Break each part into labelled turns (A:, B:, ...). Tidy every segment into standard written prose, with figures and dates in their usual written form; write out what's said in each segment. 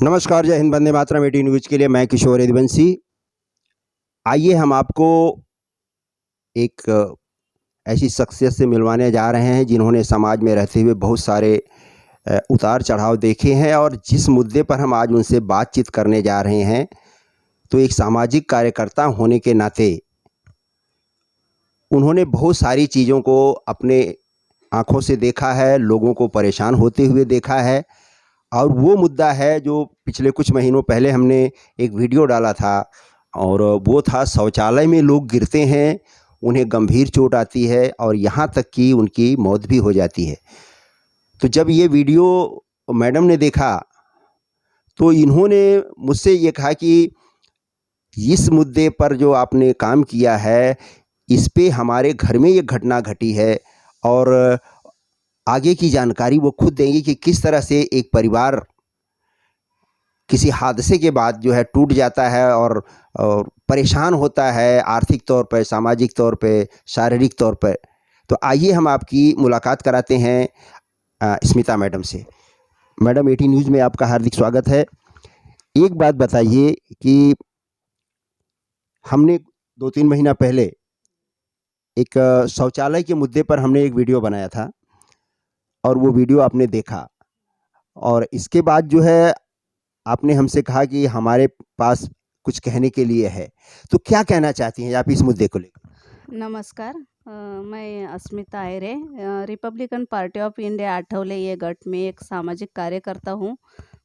A: नमस्कार, जय हिंद, वंदे मातरम। 18 न्यूज़ के लिए मैं किशोर यदुवंशी। आइए हम आपको एक ऐसी शख्सियत से मिलवाने जा रहे हैं जिन्होंने समाज में रहते हुए बहुत सारे उतार-चढ़ाव देखे हैं, और जिस मुद्दे पर हम आज उनसे बातचीत करने जा रहे हैं, तो एक सामाजिक कार्यकर्ता होने के नाते उन्होंने बहुत सारी चीज़ों को अपने आँखों से देखा है, लोगों को परेशान होते हुए देखा है। और वो मुद्दा है जो पिछले कुछ महीनों पहले हमने एक वीडियो डाला था, और वो था शौचालय में लोग गिरते हैं, उन्हें गंभीर चोट आती है और यहाँ तक कि उनकी मौत भी हो जाती है। तो जब ये वीडियो मैडम ने देखा, तो इन्होंने मुझसे ये कहा कि इस मुद्दे पर जो आपने काम किया है, इस पे हमारे घर में ये घटना घटी है, और आगे की जानकारी वो खुद देंगी कि किस तरह से एक परिवार किसी हादसे के बाद जो है टूट जाता है और परेशान होता है, आर्थिक तौर पे, सामाजिक तौर पे, शारीरिक तौर पे। तो आइए हम आपकी मुलाकात कराते हैं स्मिता मैडम से। मैडम, 18 न्यूज़ में आपका हार्दिक स्वागत है। एक बात बताइए कि हमने 2-3 महीना पहले एक शौचालय के मुद्दे पर हमने एक वीडियो बनाया था, और वो वीडियो आपने देखा, और इसके बाद जो है आपने हमसे कहा कि हमारे पास कुछ कहने के लिए है। तो क्या कहना चाहती हैं आप इस मुद्दे को लेकर?
B: नमस्कार। मैं Asmita Ayare, Republican Party of India Athawale ये गट में एक सामाजिक कार्यकर्ता हूँ।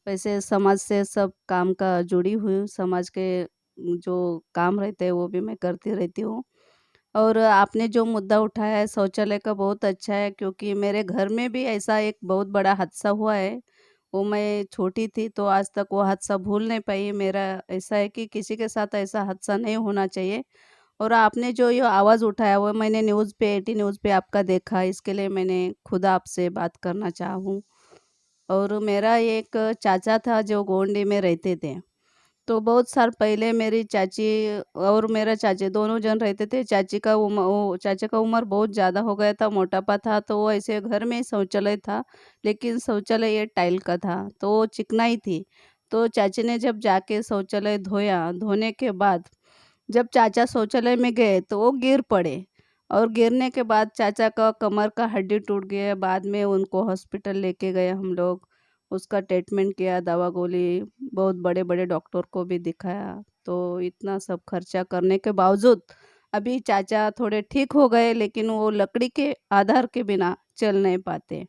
B: वैसे समाज से सब काम का जुड़ी हुई हूँ, समाज के जो काम रहते हैं वो भी मैं करती रहती हूँ। और आपने जो मुद्दा उठाया है शौचालय का, बहुत अच्छा है, क्योंकि मेरे घर में भी ऐसा एक बहुत बड़ा हादसा हुआ है। वो मैं छोटी थी तो आज तक वो हादसा भूल नहीं पाई। मेरा ऐसा है कि किसी के साथ ऐसा हादसा नहीं होना चाहिए। और आपने जो ये आवाज़ उठाया वो मैंने न्यूज़ पे, 18 न्यूज़ पे आपका देखा, इसके लिए मैंने खुद आपसे बात करना चाहूँ। और मेरा एक चाचा था जो गोंडी में रहते थे। तो बहुत साल पहले मेरी चाची और मेरा चाची दोनों जन रहते थे। चाचा का उम्र बहुत ज़्यादा हो गया था, मोटापा था, तो वो ऐसे घर में ही शौचालय था, लेकिन शौचालय ये टाइल का था, तो वो चिकनाई थी। तो चाची ने जब जाके शौचालय धोया, धोने के बाद जब चाचा शौचालय में गए तो वो गिर पड़े, और गिरने के बाद चाचा का कमर का हड्डी टूट गया। बाद में उनको हॉस्पिटल लेके गए हम लोग, उसका ट्रीटमेंट किया, दवा गोली, बहुत बड़े बड़े डॉक्टर को भी दिखाया। तो इतना सब खर्चा करने के बावजूद अभी चाचा थोड़े ठीक हो गए, लेकिन वो लकड़ी के आधार के बिना चल नहीं पाते।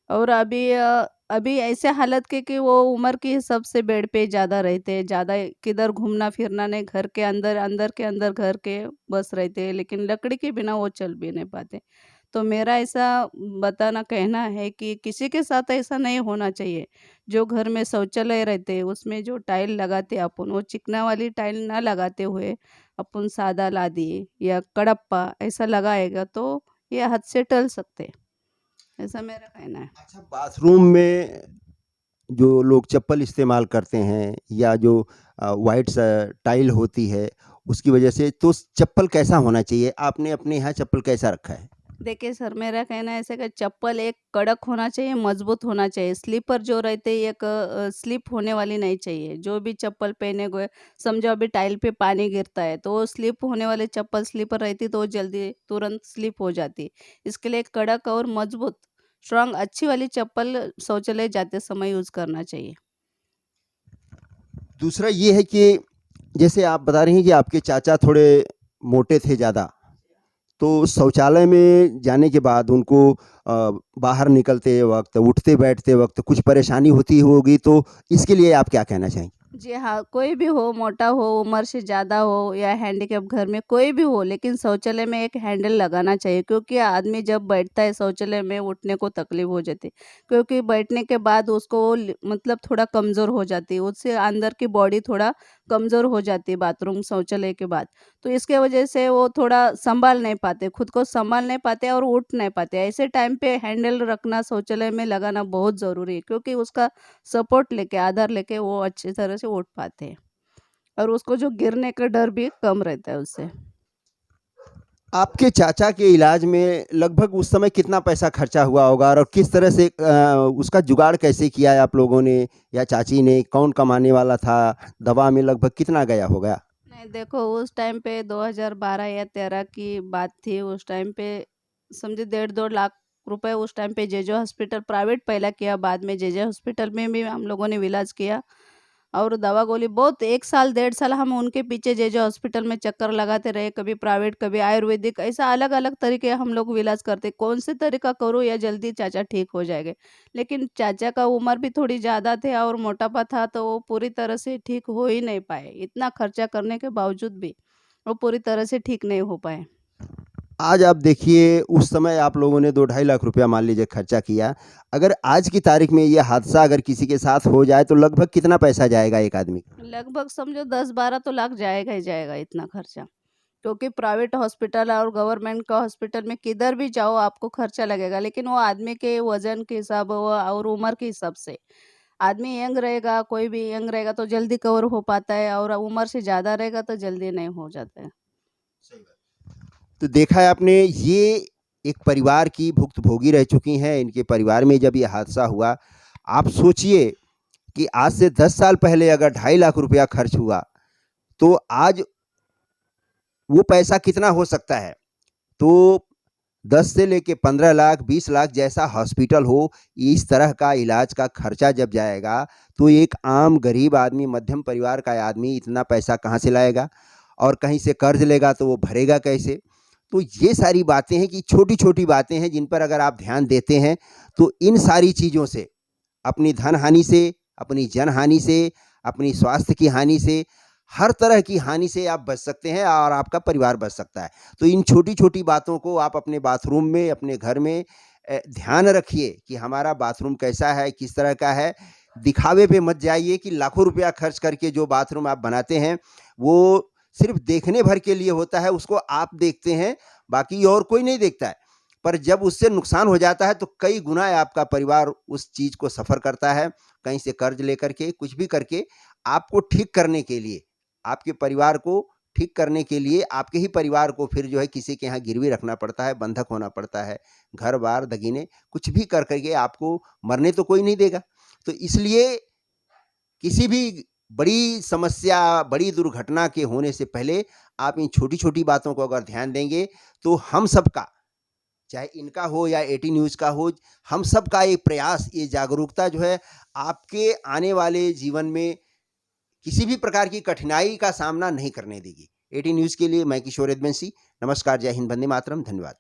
B: और अभी ऐसे हालत कि वो उम्र के हिसाब से बेड पे ज़्यादा रहते हैं, ज़्यादा किधर घूमना फिरना नहीं, घर के अंदर अंदर के अंदर घर के बस रहते हैं, लेकिन लकड़ी के बिना वो चल भी नहीं पाते। तो मेरा ऐसा बताना कहना है कि किसी के साथ ऐसा नहीं होना चाहिए। जो घर में शौचालय रहते हैं उसमें जो टाइल लगाते अपन, वो चिकना वाली टाइल ना लगाते हुए अपन सादा लादी या कड़प्पा ऐसा लगाएगा तो ये हद से टल सकते हैं। ऐसा मेरा कहना है।
A: अच्छा, बाथरूम में जो लोग चप्पल इस्तेमाल करते हैं, या जो व्हाइट टाइल होती है, उसकी वजह से तो चप्पल कैसा होना चाहिए? आपने अपने यहाँ चप्पल कैसा रखा है?
B: देखिए सर, मेरा कहना है ऐसे कि चप्पल एक कड़क होना चाहिए, मजबूत होना चाहिए। स्लीपर जो रहते हैं एक स्लिप होने वाली नहीं चाहिए। जो भी चप्पल पहने हुए, समझो अभी टाइल पे पानी गिरता है तो वो स्लिप होने वाले चप्पल स्लीपर रहती तो वो जल्दी तुरंत स्लिप हो जाती। इसके लिए एक कड़क और मजबूत, स्ट्रांग, अच्छी वाली चप्पल शौचालय जाते समय यूज़ करना चाहिए।
A: दूसरा ये है कि जैसे आप बता रही हैं कि आपके चाचा थोड़े मोटे थे ज़्यादा, तो शौचालय में जाने के बाद उनको बाहर निकलते वक़्त, उठते-बैठते वक़्त कुछ परेशानी होती होगी, तो इसके लिए आप क्या कहना चाहेंगी?
B: जी हाँ, कोई भी हो, मोटा हो, उम्र से ज़्यादा हो या हैंडीकैप, घर में कोई भी हो, लेकिन शौचालय में एक हैंडल लगाना चाहिए, क्योंकि आदमी जब बैठता है शौचालय में उठने को तकलीफ हो जाती है। क्योंकि बैठने के बाद उसको मतलब थोड़ा कमज़ोर हो जाती है, उससे अंदर की बॉडी थोड़ा कमज़ोर हो जाती है बाथरूम शौचालय के बाद। तो इसके वजह से वो थोड़ा संभाल नहीं पाते, खुद को संभाल नहीं पाते और उठ नहीं पाते। ऐसे टाइम पे हैंडल रखना शौचालय में लगाना बहुत ज़रूरी है, क्योंकि उसका सपोर्ट लेके, आधार लेके वो अच्छी तरह से उठ पाते हैं, और उसको जो गिरने का डर भी कम रहता है उससे।
A: आपके चाचा के इलाज में लगभग उस समय कितना पैसा खर्चा हुआ होगा और किस तरह से उसका जुगाड़ कैसे किया है आप लोगों ने या चाची ने? कौन कमाने वाला था? दवा में लगभग कितना गया होगा?
B: नहीं देखो, उस टाइम पे 2012 या 13 की बात थी। उस टाइम पे समझे 1.5-2 लाख रुपए उस टाइम पे जेजे हॉस्पिटल प्राइवेट पहला किया, बाद में जेजे हॉस्पिटल में भी हम लोगों ने इलाज किया। और दवा गोली बहुत 1 साल 1.5 साल हम उनके पीछे जेजे हॉस्पिटल में चक्कर लगाते रहे, कभी प्राइवेट कभी आयुर्वेदिक, ऐसा अलग-अलग तरीके हम लोग इलाज करते। कौन से तरीका करूँ या जल्दी चाचा ठीक हो जाएँगे। लेकिन चाचा का उम्र भी थोड़ी ज़्यादा थे और मोटापा था, तो वो पूरी तरह से ठीक हो ही नहीं पाए। इतना खर्चा करने के बावजूद भी वो पूरी तरह से ठीक नहीं हो पाए।
A: आज आप देखिए, उस समय आप लोगों ने 2 ढाई लाख रुपया मान लीजिए खर्चा किया। अगर आज की तारीख में ये हादसा अगर किसी के साथ हो जाए तो लगभग कितना पैसा जाएगा एक आदमी का?
B: लगभग समझो 10-12 तो लाख जाएगा ही जाएगा इतना खर्चा। क्योंकि प्राइवेट हॉस्पिटल और गवर्नमेंट का हॉस्पिटल में किधर भी जाओ आपको खर्चा लगेगा, लेकिन वो आदमी के वजन के हिसाब और उम्र के हिसाब से। आदमी यंग रहेगा, कोई भी यंग रहेगा तो जल्दी कवर हो पाता है, और उम्र से ज़्यादा रहेगा तो जल्दी नहीं हो जाता है।
A: सही बात। तो देखा है आपने, ये एक परिवार की भुक्तभोगी रह चुकी हैं। इनके परिवार में जब ये हादसा हुआ, आप सोचिए कि आज से 10 साल पहले अगर ढाई लाख रुपया खर्च हुआ, तो आज वो पैसा कितना हो सकता है? तो 10 से लेके 15 लाख, 20 लाख जैसा हॉस्पिटल हो, इस तरह का इलाज का खर्चा जब जाएगा, तो एक आम गरीब आदमी, मध्यम परिवार का आदमी इतना पैसा कहाँ से लाएगा? और कहीं से कर्ज लेगा तो वो भरेगा कैसे? तो ये सारी बातें हैं कि छोटी-छोटी बातें हैं जिन पर अगर आप ध्यान देते हैं, तो इन सारी चीज़ों से, अपनी धन हानि से, अपनी जन हानि से, अपनी स्वास्थ्य की हानि से, हर तरह की हानि से आप बच सकते हैं और आपका परिवार बच सकता है। तो इन छोटी-छोटी बातों को आप अपने बाथरूम में, अपने घर में ध्यान रखिए कि हमारा बाथरूम कैसा है, किस तरह का है। दिखावे पे मत जाइए कि लाखों रुपया खर्च करके जो बाथरूम आप बनाते हैं, वो सिर्फ़ देखने भर के लिए होता है, उसको आप देखते हैं, बाकी और कोई नहीं देखता है। पर जब उससे नुकसान हो जाता है तो कई गुना आपका परिवार उस चीज़ को सफ़र करता है, कहीं से कर्ज लेकर के, कुछ भी करके आपको ठीक करने के लिए, आपके परिवार को ठीक करने के लिए आपके ही परिवार को फिर जो है किसी के यहाँ गिरवी रखना पड़ता है, बंधक होना पड़ता है। घर-बार, दगीने कुछ भी कर के आपको मरने तो कोई नहीं देगा। तो इसलिए किसी भी बड़ी समस्या, बड़ी दुर्घटना के होने से पहले आप इन छोटी-छोटी बातों को अगर ध्यान देंगे, तो हम सबका, चाहे इनका हो या एटी न्यूज़ का हो, हम सबका ये प्रयास, ये जागरूकता जो है आपके आने वाले जीवन में किसी भी प्रकार की कठिनाई का सामना नहीं करने देगी। एटी न्यूज़ के लिए मैं किशोर यदुवंशी। नमस्कार, जय हिंद, वंदे मातरम, धन्यवाद।